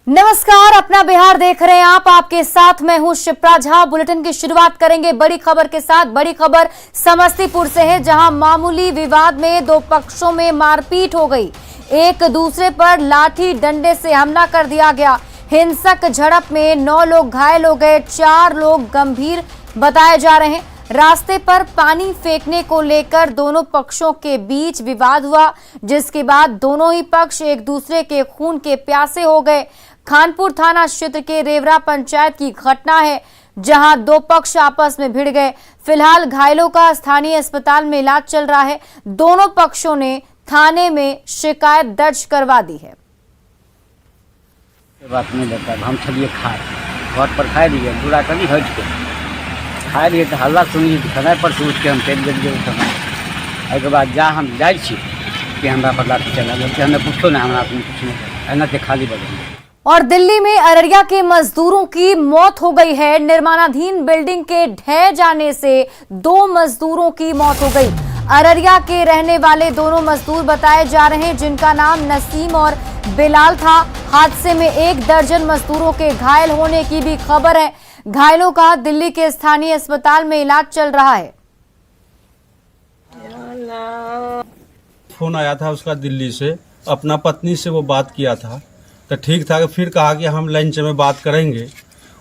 नमस्कार, अपना बिहार देख रहे हैं आप। आपके साथ मैं हूं शिप्रा झा। बुलेटिन की शुरुआत करेंगे बड़ी खबर के साथ। बड़ी खबर समस्तीपुर से है, जहां मामूली विवाद में दो पक्षों में मारपीट हो गई। एक दूसरे पर लाठी डंडे से हमला कर दिया गया। हिंसक झड़प में 9 लोग घायल हो गए, 4 लोग गंभीर बताए जा रहे हैं। रास्ते पर पानी फेंकने को लेकर दोनों पक्षों के बीच विवाद हुआ, जिसके बाद दोनों ही पक्ष एक दूसरे के खून के प्यासे हो गए। खानपुर थाना क्षेत्र के रेवरा पंचायत की घटना है, जहां दो पक्ष आपस में भिड़ गए। फिलहाल घायलों का स्थानीय अस्पताल में इलाज चल रहा है। दोनों पक्षों ने थाने में शिकायत दर्ज करवा दी है। बात नहीं लेता, हम चलिए खाए घर पर खाए दिए, दूरा कभी हट के खाए दिए तो हल्ला सुनिए खाना पर से उठ के हम चल गए खाना। के बाद जा हम जाए कि हमरा पर लाठी चला कि हमने पूछो ना, हमरा कुछ नहीं एना के खाली बदल। और दिल्ली में अररिया के मजदूरों की मौत हो गई है। निर्माणाधीन बिल्डिंग के ढह जाने से 2 मजदूरों की मौत हो गई। अररिया के रहने वाले दोनों मजदूर बताए जा रहे हैं, जिनका नाम नसीम और बिलाल था। हादसे में 1 दर्जन मजदूरों के घायल होने की भी खबर है। घायलों का दिल्ली के स्थानीय अस्पताल में इलाज चल रहा है। फोन आया था उसका दिल्ली से, अपना पत्नी से वो बात किया था तो ठीक था। फिर कहा कि हम लंच में बात करेंगे।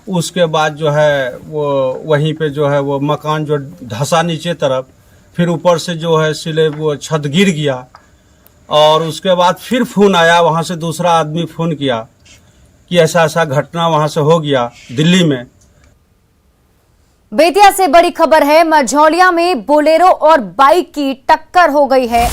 उसके बाद जो है वो वहीं पे जो है वो मकान जो धंसा नीचे तरफ, फिर ऊपर से जो है सिले वो छत गिर गया। और उसके बाद फिर फ़ोन आया वहाँ से, दूसरा आदमी फ़ोन किया कि ऐसा ऐसा घटना वहाँ से हो गया दिल्ली में। बेतिया से बड़ी खबर है। मझौलिया में बोलेरो और बाइक की टक्कर हो गई है।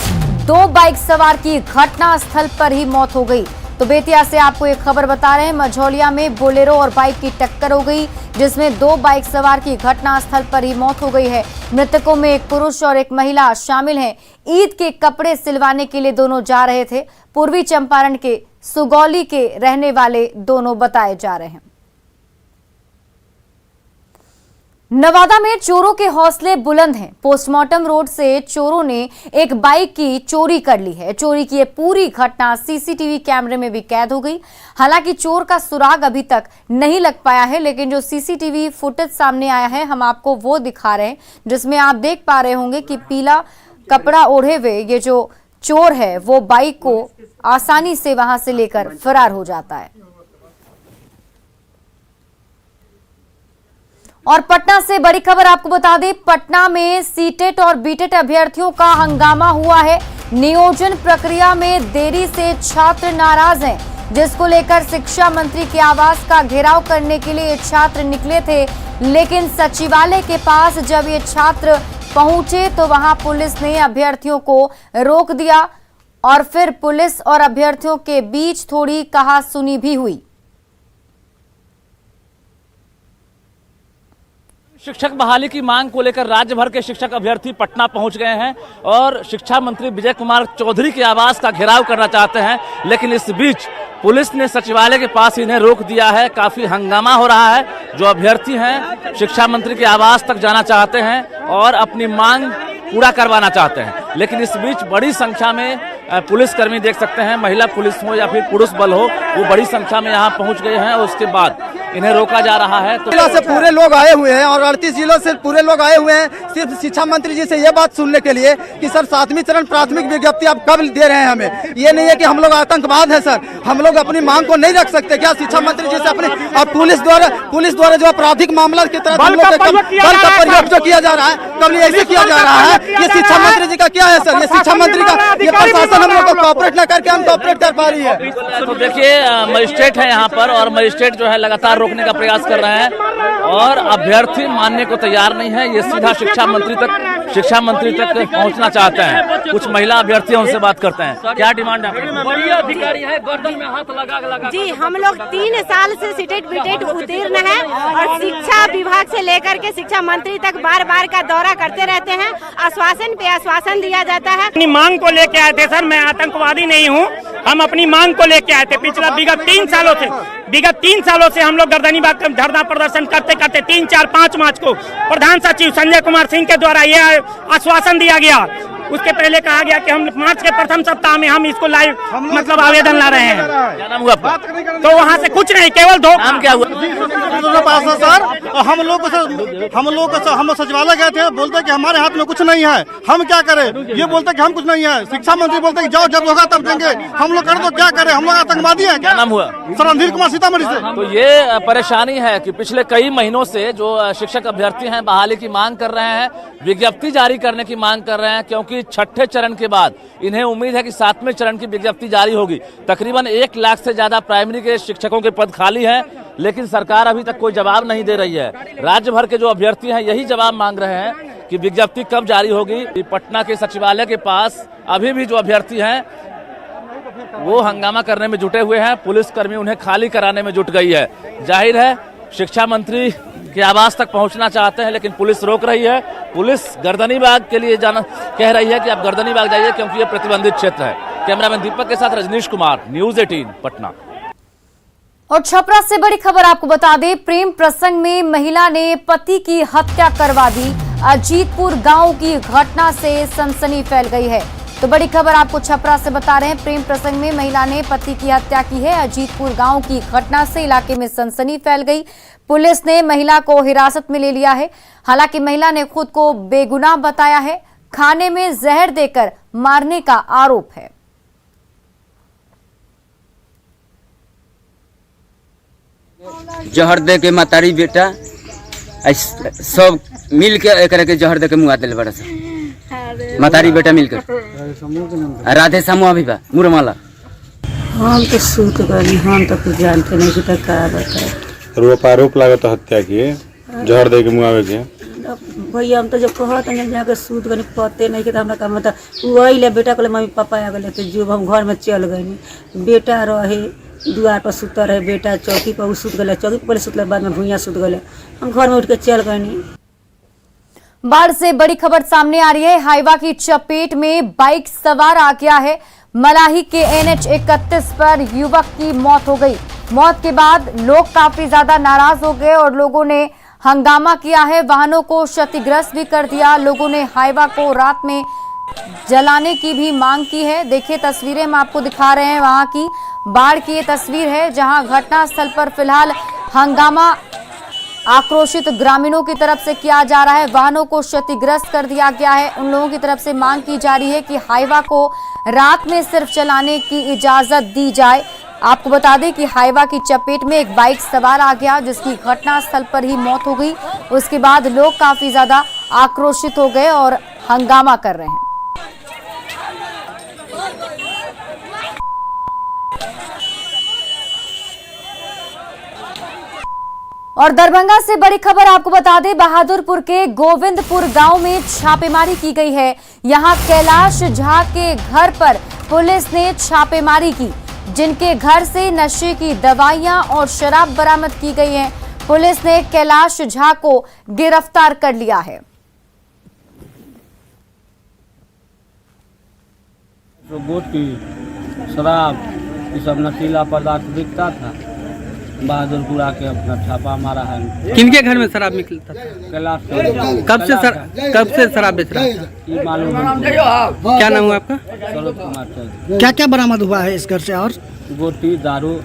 2 बाइक सवार की घटना स्थल पर ही मौत हो गई। तो बेतिया से आपको एक खबर बता रहे हैं, मझौलिया में बोलेरो और बाइक की टक्कर हो गई, जिसमें 2 बाइक सवार की घटना स्थल पर ही मौत हो गई है। मृतकों में एक पुरुष और एक महिला शामिल हैं। ईद के कपड़े सिलवाने के लिए दोनों जा रहे थे। पूर्वी चंपारण के सुगौली के रहने वाले दोनों बताए जा रहे हैं। नवादा में चोरों के हौसले बुलंद हैं। पोस्टमार्टम रोड से चोरों ने एक बाइक की चोरी कर ली है। चोरी की ये पूरी घटना सीसीटीवी कैमरे में भी कैद हो गई। हालांकि चोर का सुराग अभी तक नहीं लग पाया है, लेकिन जो सीसीटीवी फुटेज सामने आया है हम आपको वो दिखा रहे हैं, जिसमें आप देख पा रहे होंगे कि पीला कपड़ा ओढ़े हुए ये जो चोर है वो बाइक को आसानी से वहां से लेकर फरार हो जाता है। और पटना से बड़ी खबर आपको बता दें, पटना में सीटेट और बीटेट अभ्यर्थियों का हंगामा हुआ है। नियोजन प्रक्रिया में देरी से छात्र नाराज हैं, जिसको लेकर शिक्षा मंत्री के आवास का घेराव करने के लिए छात्र निकले थे। लेकिन सचिवालय के पास जब ये छात्र पहुंचे तो वहां पुलिस ने अभ्यर्थियों को रोक दिया और फिर पुलिस और अभ्यर्थियों के बीच थोड़ी कहासुनी भी हुई। शिक्षक बहाली की मांग को लेकर राज्य भर के शिक्षक अभ्यर्थी पटना पहुंच गए हैं और शिक्षा मंत्री विजय कुमार चौधरी के आवास का घेराव करना चाहते हैं। लेकिन इस बीच पुलिस ने सचिवालय के पास इन्हें रोक दिया है। काफी हंगामा हो रहा है। जो अभ्यर्थी हैं शिक्षा मंत्री के आवास तक जाना चाहते हैं और अपनी मांग पूरा करवाना चाहते हैं। लेकिन इस बीच बड़ी संख्या में पुलिसकर्मी देख सकते हैं, महिला पुलिस हो या फिर पुरुष बल हो, वो बड़ी संख्या में यहाँ पहुँच गए हैं और उसके बाद इन्हें रोका जा रहा है। तो जिलों से पूरे लोग आए हुए हैं और 38 जिलों से पूरे लोग आए हुए हैं सिर्फ शिक्षा मंत्री जी से ये बात सुनने के लिए कि सर 7वीं चरण प्राथमिक विज्ञप्ति आप कब दे रहे हैं हमें। ये नहीं है कि हम लोग आतंकवाद है सर, हम लोग अपनी मांग को नहीं रख सकते क्या शिक्षा मंत्री जी से अपने। और पुलिस द्वारा जो आपराधिक मामला के तहत हम लोग बल का प्रयोग जो किया जा रहा है, कब ऐसे किया जा रहा है, ये शिक्षा मंत्री जी का क्या है सर। ये शिक्षा मंत्री का ये प्रशासन हम लोग को कॉपरेट न करके हम कॉपरेट कर पा रही है। तो देखिए मजिस्ट्रेट है यहाँ पर और मजिस्ट्रेट जो है लगातार रोकने का प्रयास कर रहे हैं और अभ्यर्थी मानने को तैयार नहीं है। ये सीधा शिक्षा मंत्री तक पहुंचना चाहते हैं। कुछ महिला अभ्यर्थी उनसे बात करते हैं। क्या डिमांड है? बड़ी अधिकारी है, गर्दन में हाथ लगा जी, हम लोग 3 साल से सीटेट बीटेट उत्तीर्ण है और शिक्षा विभाग से लेकर के शिक्षा मंत्री तक बार बार का दौरा करते रहते हैं। आश्वासन पे आश्वासन दिया जाता है। अपनी मांग को लेके आए थे सर, मैं आतंकवादी नहीं हूँ। हम अपनी मांग को लेके आए थे। विगत 3 सालों से हम लोग गर्दनी बाग धरना प्रदर्शन करते 3, 4, 5 मार्च को प्रधान सचिव संजय कुमार सिंह के द्वारा यह आश्वासन दिया गया उसके पहले कहा गया कि हम मार्च के प्रथम सप्ताह में हम इसको लाइव मतलब आवेदन ला रहे हैं। क्या नाम हुआ आपका? तो वहाँ से कुछ नहीं, केवल दो नाम क्या हुआ? सर हम लोग हम सचिवालय गए थे, बोलते कि हमारे हाथ में कुछ नहीं है, हम क्या करें। ये बोलते कि हम कुछ नहीं है। शिक्षा मंत्री बोलते कि जाओ जब होगा तब देंगे। हम लोग करें तो क्या करें, हम लोग आतंकवादी हैं क्या? नाम हुआ? सर रणधीर कुमार, सीतामढ़ी से। तो ये परेशानी है कि पिछले कई महीनों से जो शिक्षक अभ्यर्थी हैं बहाली की मांग कर रहे हैं, विज्ञप्ति जारी करने की मांग कर रहे हैं, क्योंकि छठे चरण के बाद इन्हें उम्मीद है कि 7वें चरण की विज्ञप्ति जारी होगी। तकरीबन 1 लाख से ज्यादा प्राइमरी के शिक्षकों के पद खाली हैं, लेकिन सरकार अभी तक कोई जवाब नहीं दे रही है। राज्य भर के जो अभ्यर्थी हैं यही जवाब मांग रहे हैं कि विज्ञप्ति कब जारी होगी। पटना के सचिवालय के पास अभी भी जो अभ्यर्थी हैं वो हंगामा करने में जुटे हुए हैं, पुलिसकर्मी उन्हें खाली कराने में जुट गई है। जाहिर है शिक्षा मंत्री के आवास तक पहुंचना चाहते हैं, लेकिन पुलिस रोक रही है। पुलिस गर्दनीबाग के लिए जाना कह रही है कि आप गर्दनीबाग जाइए, क्योंकि ये प्रतिबंधित क्षेत्र है। कैमरामैन दीपक के साथ रजनीश कुमार, न्यूज 18 पटना। और छपरा से बड़ी खबर आपको बता दें, प्रेम प्रसंग में महिला ने पति की हत्या करवा दी। अजीतपुर गांव की घटना से सनसनी फैल गई है। तो बड़ी खबर आपको छपरा से बता रहे हैं, प्रेम प्रसंग में महिला ने पति की हत्या की है। अजीतपुर गांव की घटना से इलाके में सनसनी फैल गई। पुलिस ने महिला को हिरासत में ले लिया है। हालांकि महिला ने खुद को बेगुनाह बताया है। खाने में जहर देकर मारने का आरोप है। जहर दे के मतारी बेटा सब मिल के एक के जहर दे के मुआ दिल बड़ा सा मतारी बेटा मिलकर राधे समूह भी बा मुरमाला। हम तो सूत गई, हम तो कुछ जानते नहीं कि तक का बताए। आरोप लागत हत्या किए जहर दे के मुआवे के। भैया हम तो जब कहत नहीं जाके सूत गई पते नहीं कि हमरा का मतलब वही ले बेटा को मम्मी पापा आ गए थे जो हम घर में चल गए। बेटा रहे दुआर पर सुतर रहे, बेटा चौकी पर सुत गए, चौकी पर सुतले बाद में भूइया सुत गए। हम घर में उठ के चल गए। बाढ़ से बड़ी खबर सामने आ रही है। हाईवा की चपेट में बाइक सवार आ गया है। मलाही के NH 31 पर युवक की मौत हो गई। मौत के बाद लोग काफी ज्यादा नाराज हो गए और लोगों ने हंगामा किया है। वाहनों को क्षतिग्रस्त भी कर दिया। लोगों ने हाईवा को रात में जलाने की भी मांग की है। देखिए तस्वीरें हम आपको दिखा रहे हैं, वहां की बाढ़ की ये तस्वीर है, जहां घटनास्थल पर फिलहाल हंगामा आक्रोशित ग्रामीणों की तरफ से किया जा रहा है। वाहनों को क्षतिग्रस्त कर दिया गया है। उन लोगों की तरफ से मांग की जा रही है कि हाईवा को रात में सिर्फ चलाने की इजाजत दी जाए। आपको बता दें कि हाईवा की चपेट में एक बाइक सवार आ गया, जिसकी घटनास्थल पर ही मौत हो गई। उसके बाद लोग काफी ज्यादा आक्रोशित हो गए और हंगामा कर रहे हैं। और दरभंगा से बड़ी खबर आपको बता दें, बहादुरपुर के गोविंदपुर गांव में छापेमारी की गई है। यहां कैलाश झा के घर पर पुलिस ने छापेमारी की, जिनके घर से नशे की दवाइयां और शराब बरामद की गई है। पुलिस ने कैलाश झा को गिरफ्तार कर लिया है। शराब ये सब नशीला पदार्थ बिकता था। बहादुरपुर आके अपना छापा मारा है। किनके घर में शराब निकलता था? कैलाश कब से शराब बेच रहा था? ये मालूम है। क्या नाम हुआ आपका? सरोज कुमार चौधरी। क्या क्या बरामद हुआ है इस घर से? और गोटी दारू।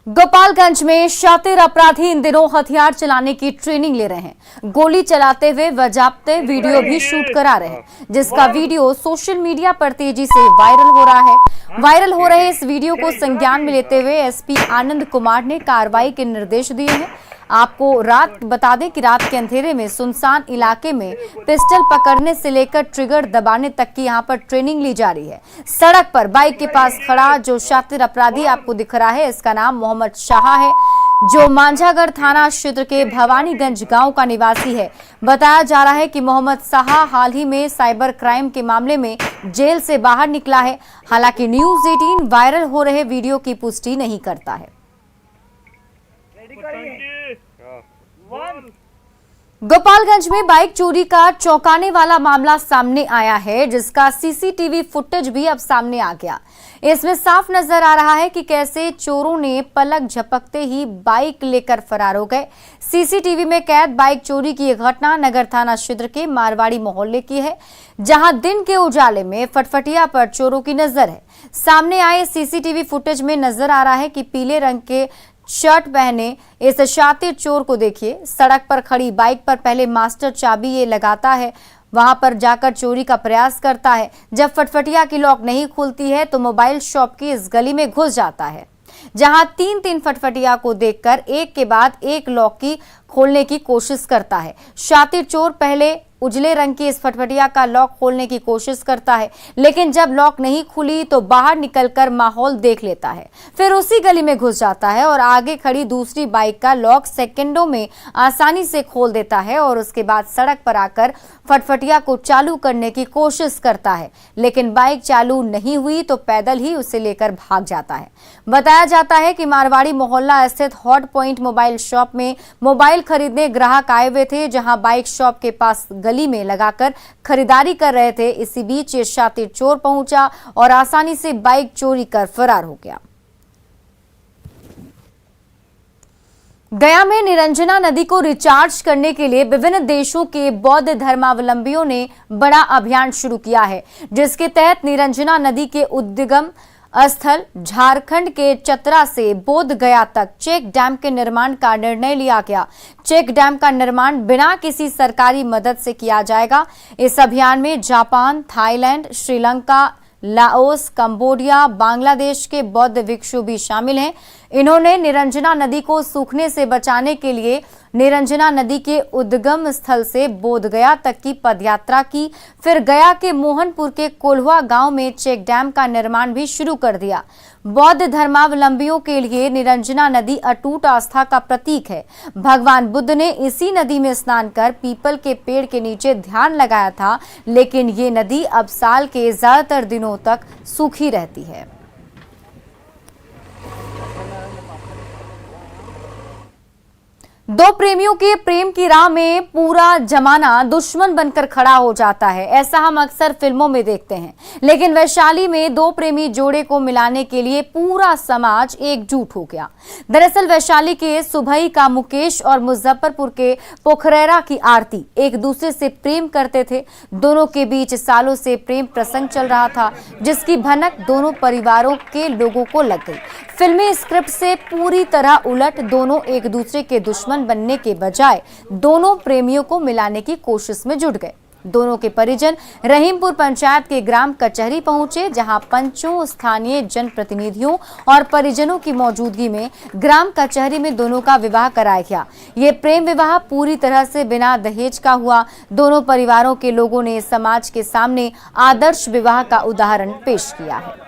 गोपालगंज में शातिर अपराधी इन दिनों हथियार चलाने की ट्रेनिंग ले रहे हैं। गोली चलाते हुए बाजाबते वीडियो भी शूट करा रहे हैं, जिसका वीडियो सोशल मीडिया पर तेजी से वायरल हो रहा है। वायरल हो रहे इस वीडियो को संज्ञान में लेते हुए SP आनंद कुमार ने कार्रवाई के निर्देश दिए हैं। आपको रात बता दें कि रात के अंधेरे में सुनसान इलाके में पिस्टल पकड़ने से लेकर ट्रिगर दबाने तक की यहां पर ट्रेनिंग ली जा रही है। सड़क पर बाइक के पास खड़ा जो शातिर अपराधी आपको दिख रहा है, इसका नाम मोहम्मद शाह है, जो मांझागढ़ थाना क्षेत्र के भवानीगंज गांव का निवासी है। बताया जा रहा है कि मोहम्मद शाह हाल ही में साइबर क्राइम के मामले में जेल से बाहर निकला है। हालांकि न्यूज 18 वायरल हो रहे वीडियो की पुष्टि नहीं करता है। गोपालगंज में बाइक चोरी का चौंकाने वाला मामला सामने आया है, जिसका सीसीटीवी फुटेज भी अब सामने आ गया। इसमें साफ नजर आ रहा है कि कैसे चोरों ने पलक झपकते ही बाइक लेकर फरार हो गए। सीसीटीवी में कैद बाइक चोरी की यह घटना नगर थाना क्षेत्र के मारवाड़ी मोहल्ले की है, जहां दिन के उजाले में फटफटिया पर चोरों की नजर है। सामने आए सीसीटीवी फुटेज में नजर आ रहा है कि पीले रंग के शर्ट पहने इस शातिर चोर को देखिए। सड़क पर खड़ी बाइक पर पहले मास्टर चाबी ये लगाता है, वहां पर जाकर चोरी का प्रयास करता है। जब फटफटिया की लॉक नहीं खुलती है तो मोबाइल शॉप की इस गली में घुस जाता है, जहां तीन फटफटिया को देखकर एक के बाद एक लॉक की खोलने की कोशिश करता है। शातिर चोर पहले उजले रंग की इस फटफटिया का लॉक खोलने की कोशिश करता है, लेकिन जब लॉक नहीं खुली तो बाहर निकलकर माहौल देख लेता है। फिर उसी गली में घुस जाता है और आगे खड़ी दूसरी बाइक का लॉक सेकंडों में आसानी से खोल देता है और उसके बाद सड़क पर आकर फटफटिया को चालू करने की कोशिश करता है, लेकिन बाइक चालू नहीं हुई तो पैदल ही उसे लेकर भाग जाता है। बताया जाता है कि मारवाड़ी मोहल्ला स्थित हॉट पॉइंट मोबाइल शॉप में मोबाइल खरीदने ग्राहक आए हुए थे, जहां बाइक शॉप के पास गली में लगाकर खरीदारी कर रहे थे। इसी बीच ये शातिर चोर पहुंचा और आसानी से बाइक चोरी कर फरार हो गया। गया में निरंजना नदी को रिचार्ज करने के लिए विभिन्न देशों के बौद्ध धर्मावलंबियों ने बड़ा अभियान शुरू किया है, जिसके तहत निरंजना नदी के उद्गम स्थल झारखंड के चतरा से बोध गया तक चेक डैम के निर्माण का निर्णय लिया गया। चेक डैम का निर्माण बिना किसी सरकारी मदद से किया जाएगा। इस अभियान में Japan, Thailand, Sri Lanka, Laos, Cambodia, Bangladesh के बौद्ध भिक्षु भी शामिल हैं। इन्होंने निरंजना नदी को सूखने से बचाने के लिए निरंजना नदी के उद्गम स्थल से बोध गया तक की पदयात्रा की। फिर गया के मोहनपुर के कोल्हुआ गांव में चेक डैम का निर्माण भी शुरू कर दिया। बौद्ध धर्मावलंबियों के लिए निरंजना नदी अटूट आस्था का प्रतीक है। भगवान बुद्ध ने इसी नदी में स्नान कर पीपल के पेड़ के नीचे ध्यान लगाया था, लेकिन ये नदी अब साल के ज्यादातर दिनों तक सूखी रहती है। दो प्रेमियों के प्रेम की राह में पूरा जमाना दुश्मन बनकर खड़ा हो जाता है, ऐसा हम अक्सर फिल्मों में देखते हैं। लेकिन वैशाली में दो प्रेमी जोड़े को मिलाने के लिए पूरा समाज एकजुट हो गया। दरअसल वैशाली के सुभई का मुकेश और मुजफ्फरपुर के पोखरेरा की आरती एक दूसरे से प्रेम करते थे। दोनों के बीच सालों से प्रेम प्रसंग चल रहा था, जिसकी भनक दोनों परिवारों के लोगों को लग गई। फिल्मी स्क्रिप्ट से पूरी तरह उलट दोनों एक दूसरे के दुश्मन बनने के बजाय दोनों प्रेमियों को मिलाने की कोशिश में जुट गए। दोनों के परिजन रहीमपुर पंचायत के ग्राम कचहरी पहुंचे, जहां पंचों, स्थानीय जनप्रतिनिधियों और परिजनों की मौजूदगी में ग्राम कचहरी में दोनों का विवाह कराया गया। ये प्रेम विवाह पूरी तरह से बिना दहेज का हुआ। दोनों परिवारों के लोगों ने समाज के सामने आदर्श विवाह का उदाहरण पेश किया है।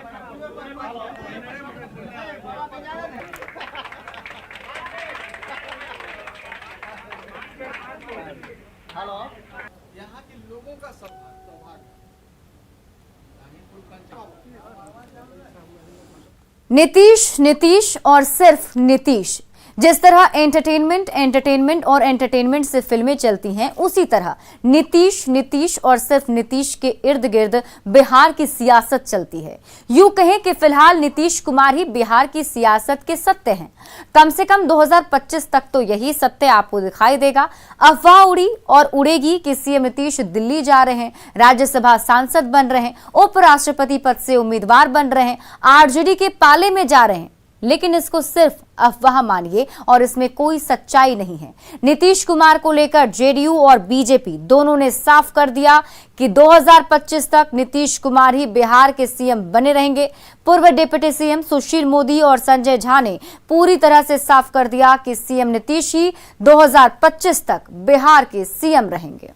नीतीश और सिर्फ नीतीश। जिस तरह एंटरटेनमेंट और एंटरटेनमेंट से फिल्में चलती हैं, उसी तरह नीतीश और सिर्फ नीतीश के इर्द गिर्द बिहार की सियासत चलती है। यूं कहें कि फिलहाल नीतीश कुमार ही बिहार की सियासत के सत्य हैं। कम से कम 2025 तक तो यही सत्य आपको दिखाई देगा। अफवाह उड़ी और उड़ेगी कि सीएम नीतीश दिल्ली जा रहे हैं, राज्यसभा सांसद बन रहे हैं, उपराष्ट्रपति पद से उम्मीदवार बन रहे हैं, आरजेडी के पाले में जा रहे हैं। लेकिन इसको सिर्फ अफवाह मानिए और इसमें कोई सच्चाई नहीं है। नीतीश कुमार को लेकर जेडीयू और बीजेपी दोनों ने साफ कर दिया कि 2025 तक नीतीश कुमार ही बिहार के सीएम बने रहेंगे। पूर्व डिप्टी सीएम सुशील मोदी और संजय झा ने पूरी तरह से साफ कर दिया कि सीएम नीतीश ही 2025 तक बिहार के सीएम रहेंगे।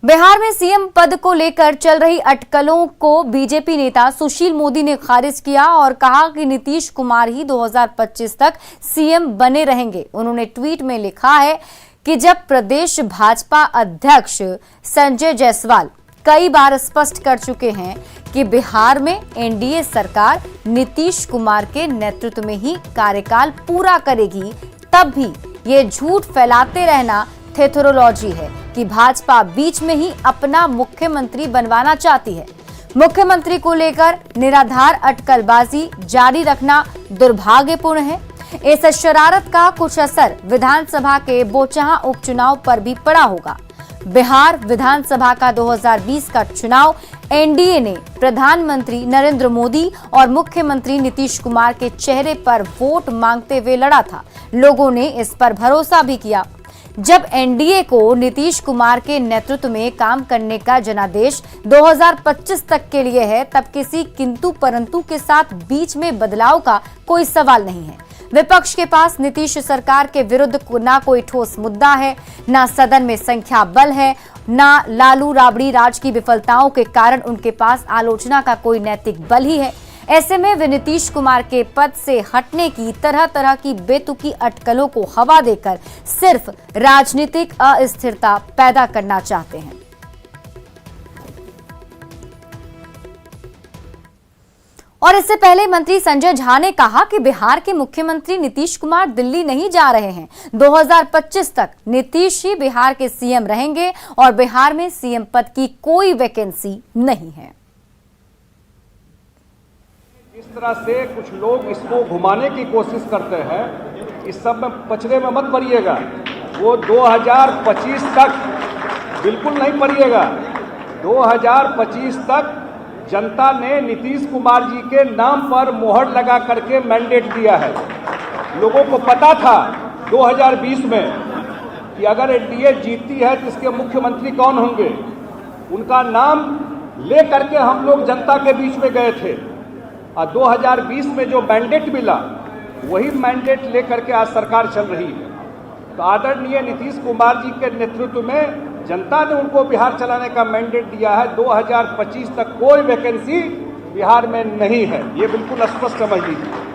बिहार में सीएम पद को लेकर चल रही अटकलों को बीजेपी नेता सुशील मोदी ने खारिज किया और कहा कि नीतीश कुमार ही 2025 तक सीएम बने रहेंगे। उन्होंने ट्वीट में लिखा है कि जब प्रदेश भाजपा अध्यक्ष संजय जायसवाल कई बार स्पष्ट कर चुके हैं कि बिहार में एनडीए सरकार नीतीश कुमार के नेतृत्व में ही कार्यकाल पूरा करेगी, तब भी ये झूठ फैलाते रहना थेथरोलॉजी है कि भाजपा बीच में ही अपना मुख्यमंत्री बनवाना चाहती है। मुख्यमंत्री को लेकर निराधार अटकलबाजी जारी रखना दुर्भाग्यपूर्ण है। इस शरारत का कुछ असर विधानसभा के बोचहां उपचुनाव पर भी पड़ा होगा। बिहार विधानसभा का 2020 का चुनाव एनडीए ने प्रधानमंत्री नरेंद्र मोदी और मुख्यमंत्री नीतीश कुमार के चेहरे पर वोट मांगते हुए लड़ा था। लोगों ने इस पर भरोसा भी किया। जब एनडीए को नीतीश कुमार के नेतृत्व में काम करने का जनादेश 2025 तक के लिए है, तब किसी किंतु परंतु के साथ बीच में बदलाव का कोई सवाल नहीं है। विपक्ष के पास नीतीश सरकार के विरुद्ध ना कोई ठोस मुद्दा है, ना सदन में संख्या बल है, ना लालू राबड़ी राज की विफलताओं के कारण उनके पास आलोचना का कोई नैतिक बल ही है। ऐसे में वे नीतीश कुमार के पद से हटने की तरह तरह की बेतुकी अटकलों को हवा देकर सिर्फ राजनीतिक अस्थिरता पैदा करना चाहते हैं। और इससे पहले मंत्री संजय झा ने कहा कि बिहार के मुख्यमंत्री नीतीश कुमार दिल्ली नहीं जा रहे हैं। 2025 तक नीतीश ही बिहार के सीएम रहेंगे और बिहार में सीएम पद की कोई वैकेंसी नहीं है। इस तरह से कुछ लोग इसको घुमाने की कोशिश करते हैं, इस सब में पचड़े में मत पड़िएगा। वो 2025 तक बिल्कुल नहीं पड़िएगा। 2025 तक जनता ने नीतीश कुमार जी के नाम पर मोहर लगा करके मैंडेट दिया है। लोगों को पता था 2020 में कि अगर एनडीए जीतती है तो इसके मुख्यमंत्री कौन होंगे। उनका नाम ले करके हम लोग जनता के बीच में गए थे और 2020 में जो मैंडेट मिला वही मैंडेट ले करके आज सरकार चल रही है। तो आदरणीय नीतीश कुमार जी के नेतृत्व में जनता ने उनको बिहार चलाने का मैंडेट दिया है। 2025 तक कोई वैकेंसी बिहार में नहीं है, ये बिल्कुल स्पष्ट समझ लीजिए।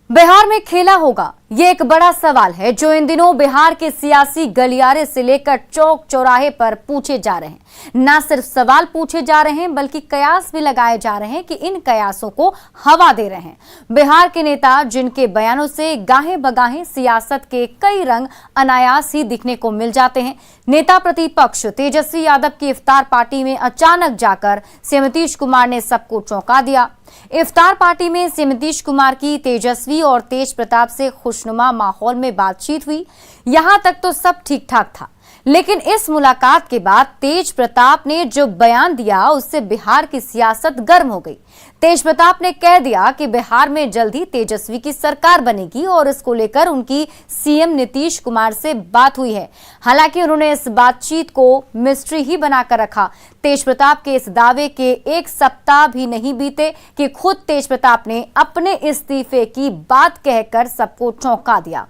बिहार में खेला होगा, ये एक बड़ा सवाल है जो इन दिनों बिहार के सियासी गलियारे से लेकर चौक चौराहे पर पूछे जा रहे हैं। न सिर्फ सवाल पूछे जा रहे हैं बल्कि कयास भी लगाए जा रहे हैं कि इन कयासों को हवा दे रहे हैं बिहार के नेता, जिनके बयानों से गाहें बगाहें सियासत के कई रंग अनायास ही दिखने को मिल जाते हैं। नेता प्रतिपक्ष तेजस्वी यादव की इफ्तार पार्टी में अचानक जाकर सीएम नीतीश कुमार ने सबको चौंका दिया। इफ्तार पार्टी में सीएम नीतीश कुमार की तेजस्वी और तेज प्रताप से खुशनुमा माहौल में बातचीत हुई। यहां तक तो सब ठीक ठाक था, लेकिन इस मुलाकात के बाद तेज प्रताप ने जो बयान दिया उससे बिहार की सियासत गर्म हो गई। तेज प्रताप ने कह दिया कि बिहार में जल्द ही तेजस्वी की सरकार बनेगी और इसको लेकर उनकी सीएम नीतीश कुमार से बात हुई है। हालांकि उन्होंने इस बातचीत को मिस्ट्री ही बनाकर रखा। तेज प्रताप के इस दावे के एक सप्ताह भी नहीं बीते कि खुद तेज प्रताप ने अपने इस्तीफे की बात कहकर सबको चौंका दिया।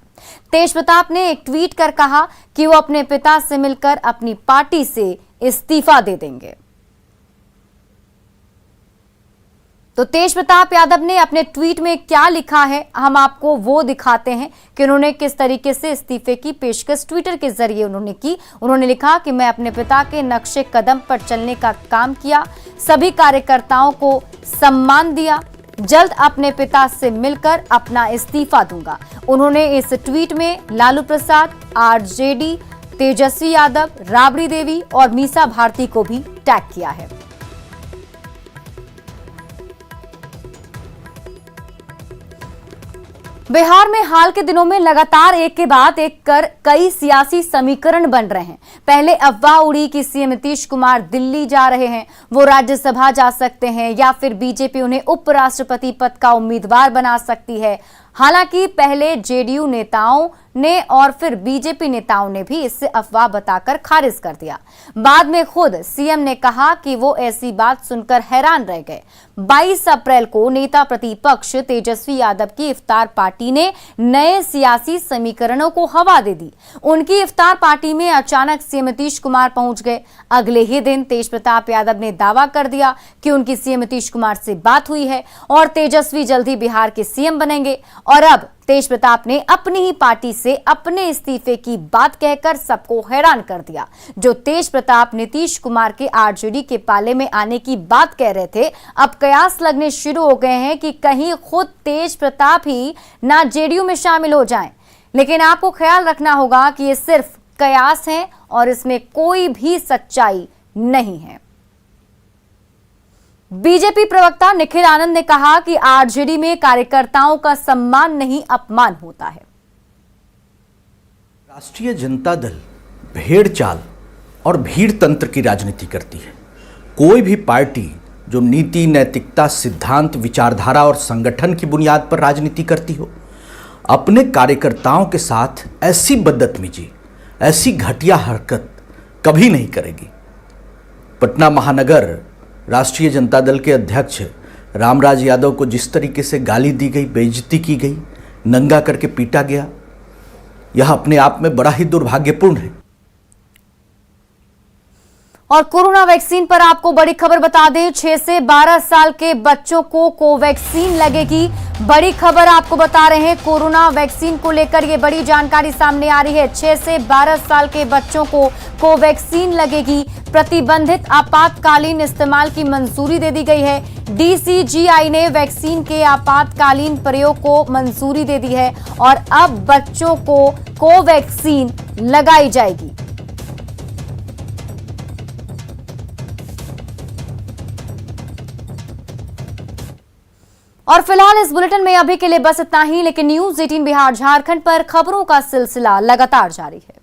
तेज प्रताप ने एक ट्वीट कर कहा कि वो अपने पिता से मिलकर अपनी पार्टी से इस्तीफा दे देंगे। तो तेज प्रताप यादव ने अपने ट्वीट में क्या लिखा है, हम आपको वो दिखाते हैं कि उन्होंने किस तरीके से इस्तीफे की पेशकश ट्विटर के जरिए उन्होंने की। उन्होंने लिखा कि मैं अपने पिता के नक्शे कदम पर चलने का काम किया, सभी कार्यकर्ताओं को सम्मान दिया, जल्द अपने पिता से मिलकर अपना इस्तीफा दूंगा। उन्होंने इस ट्वीट में लालू प्रसाद, आरजेडी, तेजस्वी यादव, राबड़ी देवी और मीसा भारती को भी टैग किया है। बिहार में हाल के दिनों में लगातार एक के बाद एक कर कई सियासी समीकरण बन रहे हैं। पहले अफवाह उड़ी कि सीएम नीतीश कुमार दिल्ली जा रहे हैं, वो राज्यसभा जा सकते हैं या फिर बीजेपी उन्हें उपराष्ट्रपति पद का उम्मीदवार बना सकती है। हालांकि पहले जेडीयू नेताओं ने और फिर बीजेपी नेताओं ने भी इससे अफवाह बताकर खारिज कर दिया। बाद में खुद सीएम ने कहा कि वो ऐसी बात सुनकर हैरान रह गए। 22 अप्रैल को नेता प्रतिपक्ष तेजस्वी यादव की इफ्तार पार्टी ने नए सियासी समीकरणों को हवा दे दी। उनकी इफ्तार पार्टी में अचानक सीएम नीतीश कुमार पहुंच गए। अगले ही दिन तेज प्रताप यादव ने दावा कर दिया कि उनकी सीएम नीतीश कुमार से बात हुई है और तेजस्वी जल्द ही बिहार के सीएम बनेंगे और अब तेज प्रताप ने अपनी ही पार्टी से अपने इस्तीफे की बात कहकर सबको हैरान कर दिया। जो तेज प्रताप नीतीश कुमार के आरजेडी के पाले में आने की बात कह रहे थे, अब कयास लगने शुरू हो गए हैं कि कहीं खुद तेज प्रताप ही ना जेडीयू में शामिल हो जाएं। लेकिन आपको ख्याल रखना होगा कि ये सिर्फ कयास हैं और इसमें कोई भी सच्चाई नहीं है। बीजेपी प्रवक्ता निखिल आनंद ने कहा कि आरजेडी में कार्यकर्ताओं का सम्मान नहीं, अपमान होता है। राष्ट्रीय जनता दल भेड़ चाल और भीड़ तंत्र की राजनीति करती है। कोई भी पार्टी जो नीति, नैतिकता, सिद्धांत, विचारधारा और संगठन की बुनियाद पर राजनीति करती हो, अपने कार्यकर्ताओं के साथ ऐसी बदतमीजी, ऐसी घटिया हरकत कभी नहीं करेगी। पटना महानगर राष्ट्रीय जनता दल के अध्यक्ष रामराज यादव को जिस तरीके से गाली दी गई, बेइज्जती की गई, नंगा करके पीटा गया, यह अपने आप में बड़ा ही दुर्भाग्यपूर्ण है। और कोरोना वैक्सीन पर आपको बड़ी खबर बता दें, 6 से 12 साल के बच्चों को कोवैक्सीन लगेगी। बड़ी खबर आपको बता रहे हैं, कोरोना वैक्सीन को लेकर ये बड़ी जानकारी सामने आ रही है। 6 से 12 साल के बच्चों को कोवैक्सीन लगेगी। प्रतिबंधित आपातकालीन इस्तेमाल की मंजूरी दे दी गई है। डीसीजीआई ने वैक्सीन के आपातकालीन प्रयोग को मंजूरी दे दी है और अब बच्चों को कोवैक्सीन लगाई जाएगी। और फिलहाल इस बुलेटिन में अभी के लिए बस इतना ही, लेकिन न्यूज़ 18 बिहार झारखंड पर खबरों का सिलसिला लगातार जारी है।